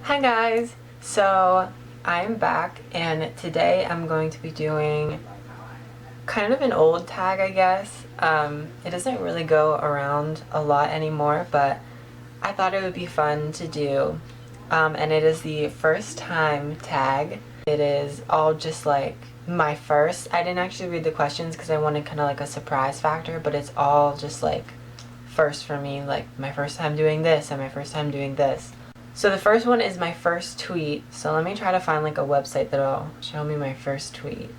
Hi guys! So I'm back and today I'm going to be doing kind of an old tag, I guess. It doesn't really go around a lot anymore, but I thought it would be fun to do. And it is the first time tag. It is all just like my first. I didn't actually read the questions because I wanted kind of like a surprise factor, but it's all just like first for me, like my first time doing this and my first time doing this. So the first one is my first tweet. So let me try to find like a website that'll show me my first tweet.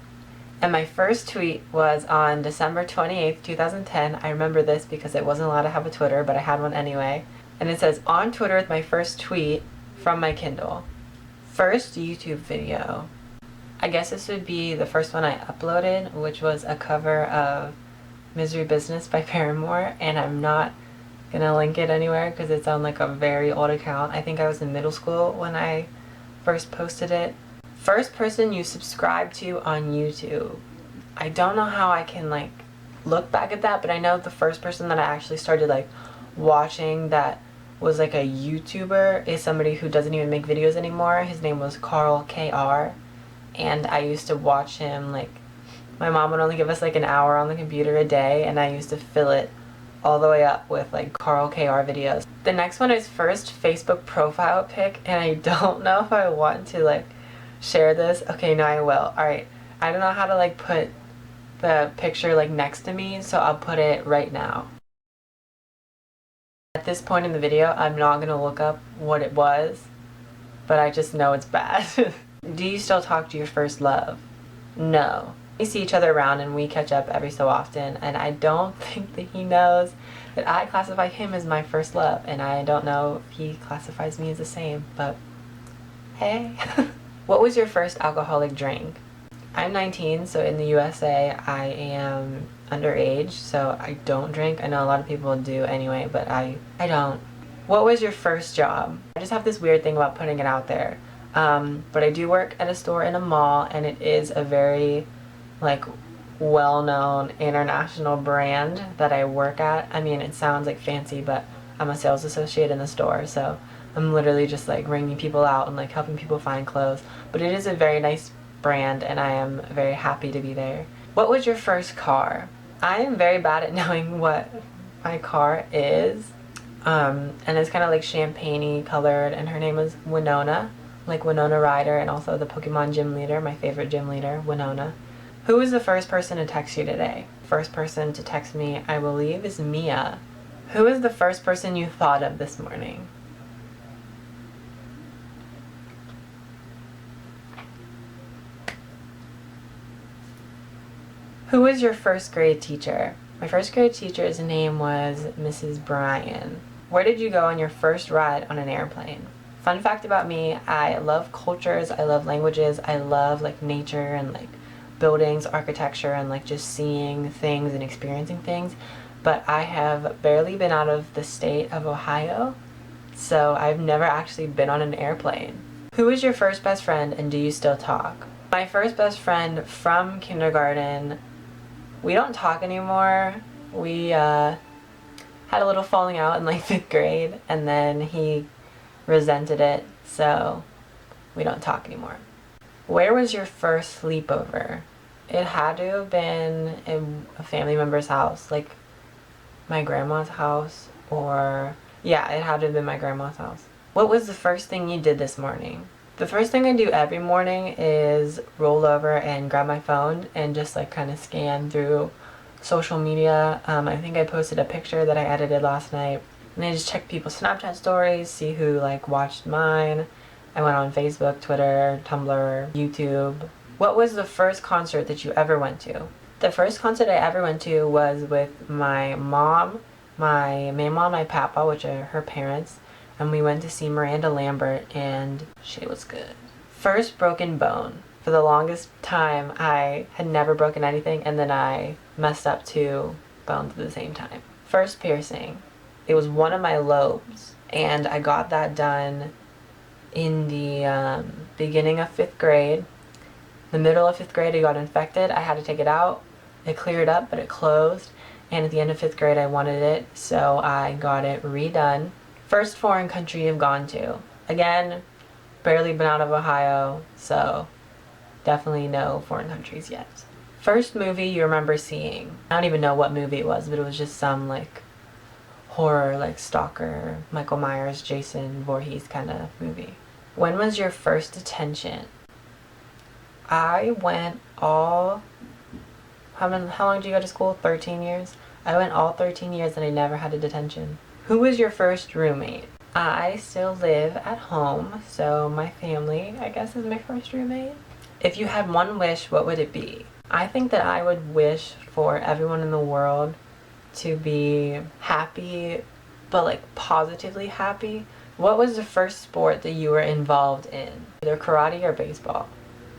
And my first tweet was on December 28th, 2010. I remember this because I wasn't allowed to have a Twitter, but I had one anyway. And it says, on Twitter with my first tweet from my Kindle. First YouTube video. I guess this would be the first one I uploaded, which was a cover of Misery Business by Paramore. And I'm not gonna link it anywhere because it's on like a very old account. I think I was in middle school when I first posted it. First person you subscribe to on YouTube. I don't know how I can like look back at that, but I know the first person that I actually started like watching that was like a YouTuber is somebody who doesn't even make videos anymore. His name was Carl KR, and I used to watch him. Like, my mom would only give us like an hour on the computer a day, and I used to fill it all the way up with like Carl KR videos. The next one is first Facebook profile pic, and I don't know if I want to like share this. Okay, no, I will. Alright, I don't know how to like put the picture like next to me, so I'll put it right now. At this point in the video, I'm not gonna look up what it was, but I just know it's bad. Do you still talk to your first love? No. We see each other around and we catch up every so often, and I don't think that he knows that I classify him as my first love, and I don't know if he classifies me as the same, but hey. What was your first alcoholic drink? I'm 19, so in the USA I am underage, so I don't drink. I know a lot of people do anyway, but I don't. What was your first job? I just have this weird thing about putting it out there. But I do work at a store in a mall, and it is a very like well-known international brand that I work at. I mean, it sounds like fancy, but I'm a sales associate in the store, so I'm literally just like ringing people out and like helping people find clothes. But it is a very nice brand, and I am very happy to be there. What was your first car? I am very bad at knowing what my car is. And it's kind of like champagne-y colored, and her name is Winona, like Winona Ryder, and also the Pokemon gym leader, my favorite gym leader, Winona. Who was the first person to text you today? First person to text me, I believe, is Mia. Who is the first person you thought of this morning? Who was your first grade teacher? My first grade teacher's name was Mrs. Bryan. Where did you go on your first ride on an airplane? Fun fact about me, I love cultures, I love languages, I love like nature and like buildings, architecture, and like just seeing things and experiencing things, but I have barely been out of the state of Ohio, so I've never actually been on an airplane. Who was your first best friend, and do you still talk? My first best friend from kindergarten, we don't talk anymore. We had a little falling out in like 5th grade, and then he resented it, so we don't talk anymore. Where was your first sleepover? It had to have been in a family member's house, like my grandma's house, or yeah, it had to have been my grandma's house. What was the first thing you did this morning? The first thing I do every morning is roll over and grab my phone and just like kind of scan through social media. I think I posted a picture that I edited last night, and I just check people's Snapchat stories, see who like watched mine. I went on Facebook, Twitter, Tumblr, YouTube. What was the first concert that you ever went to? The first concert I ever went to was with my mom, my mom, my papa, which are her parents, and we went to see Miranda Lambert, and she was good. First broken bone. For the longest time, I had never broken anything, and then I messed up 2 bones at the same time. First piercing. It was one of my lobes, and I got that done in the beginning of 5th grade. The middle of 5th grade, it got infected. I had to take it out. It cleared up, but it closed. And at the end of 5th grade, I wanted it, so I got it redone. First foreign country you've gone to. Again, Barely been out of Ohio, so definitely no foreign countries yet. First movie you remember seeing? I don't even know what movie it was, but it was just some like horror, like Stalker, Michael Myers, Jason Voorhees kind of movie. When was your first detention? I went all, how long did you go to school? 13 years? I went all 13 years and I never had a detention. Who was your first roommate? I still live at home, so my family, I guess, is my first roommate. If you had one wish, what would it be? I think that I would wish for everyone in the world to be happy, but like positively happy. What was the first sport that you were involved in? Either karate or baseball.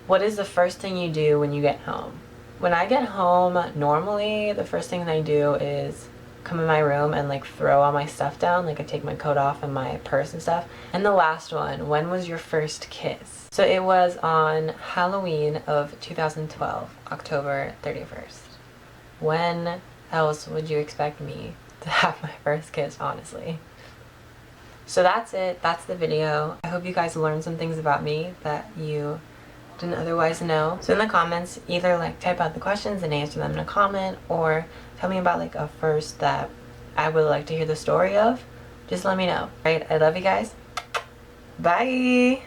What is the first thing you do when you get home? When I get home, normally the first thing I do is come in my room and like throw all my stuff down. Like I take my coat off and my purse and stuff. And the last one, when was your first kiss? So it was on Halloween of 2012, October 31st. When else would you expect me to have my first kiss, honestly? So that's it. That's the video. I hope you guys learned some things about me that you didn't otherwise know. So in the comments, either like type out the questions and answer them in a comment, or tell me about like a first that I would like to hear the story of. Just let me know. Right? I love you guys. Bye!